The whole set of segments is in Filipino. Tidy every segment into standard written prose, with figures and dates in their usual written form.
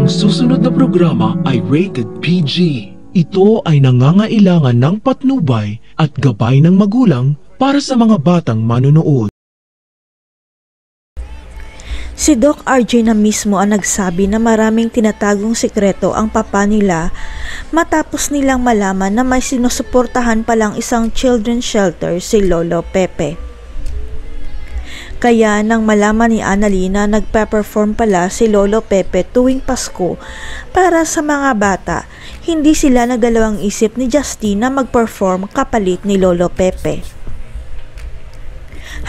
Ang susunod na programa ay rated PG. Ito ay nangangailangan ng patnubay at gabay ng magulang para sa mga batang manonood. Si Doc RJ na mismo ang nagsabi na maraming tinatagong sikreto ang papa nila matapos nilang malaman na may sinusuportahan palang isang children's shelter si Lolo Pepe. Kaya nang malaman ni Annalyn na nagpe-perform pala si Lolo Pepe tuwing Pasko para sa mga bata, hindi sila nagdalawang isip ni Justine na mag-perform kapalit ni Lolo Pepe.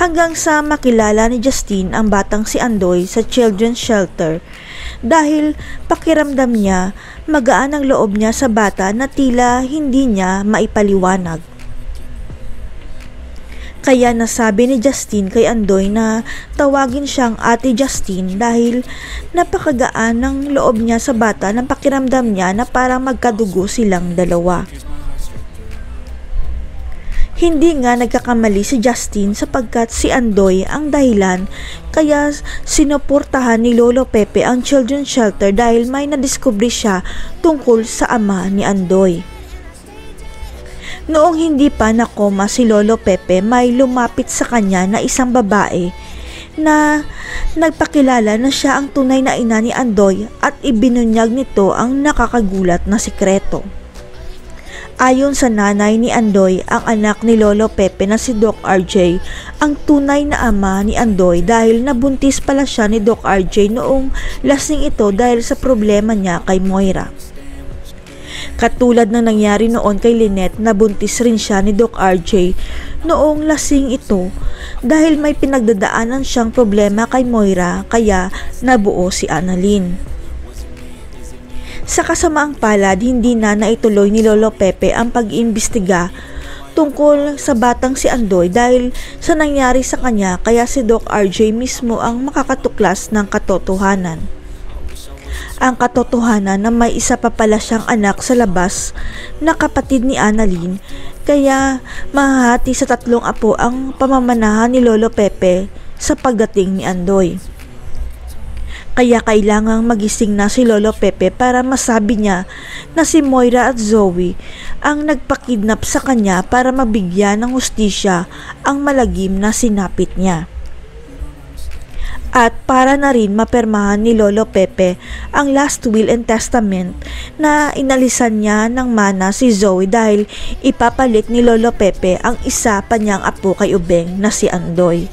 Hanggang sa makilala ni Justine ang batang si Andoy sa children's shelter dahil pakiramdam niya magaan ang loob niya sa bata na tila hindi niya maipaliwanag. Kaya nasabi ni Justine kay Andoy na tawagin siyang Ate Justine dahil napakagaan ng loob niya sa bata na pakiramdam niya na parang magkadugo silang dalawa. Hindi nga nagkakamali si Justine sapagkat si Andoy ang dahilan kaya sinuportahan ni Lolo Pepe ang children's shelter dahil may nadiskubre siya tungkol sa ama ni Andoy. Noong hindi pa nakoma si Lolo Pepe, may lumapit sa kanya na isang babae na nagpakilala na siya ang tunay na ina ni Andoy at ibinunyag nito ang nakakagulat na sikreto. Ayon sa nanay ni Andoy, ang anak ni Lolo Pepe na si Doc RJ ang tunay na ama ni Andoy dahil nabuntis pala siya ni Doc RJ noong lasing ito dahil sa problema niya kay Moira. Katulad ng nangyari noon kay Lynette, nabuntis rin siya ni Doc RJ noong lasing ito dahil may pinagdadaanan siyang problema kay Moira kaya nabuo si Annalyn. Sa kasamaang palad, hindi na naituloy ni Lolo Pepe ang pag-iimbestiga tungkol sa batang si Andoy dahil sa nangyari sa kanya kaya si Doc RJ mismo ang makakatuklas ng katotohanan. Ang katotohanan na may isa pa pala siyang anak sa labas na kapatid ni Annalyn kaya mahahati sa 3 apo ang pamamanahan ni Lolo Pepe sa pagdating ni Andoy. Kaya kailangang magising na si Lolo Pepe para masabi niya na si Moira at Zoe ang nagpakidnap sa kanya para mabigyan ng hustisya ang malagim na sinapit niya. At para na rin mapermahan ni Lolo Pepe ang last will and testament na inalisan niya ng mana si Zoe dahil ipapalit ni Lolo Pepe ang isa pa niyang apo kay Ubeng na si Andoy.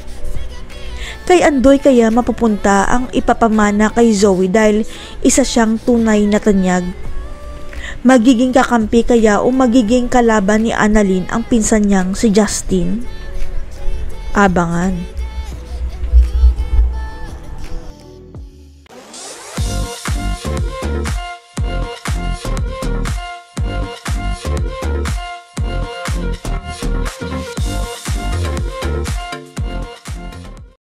Kay Andoy kaya mapupunta ang ipapamana kay Zoe dahil isa siyang tunay na tanyag. Magiging kakampi kaya o magiging kalaban ni Annalyn ang pinsan niyang si Justine? Abangan.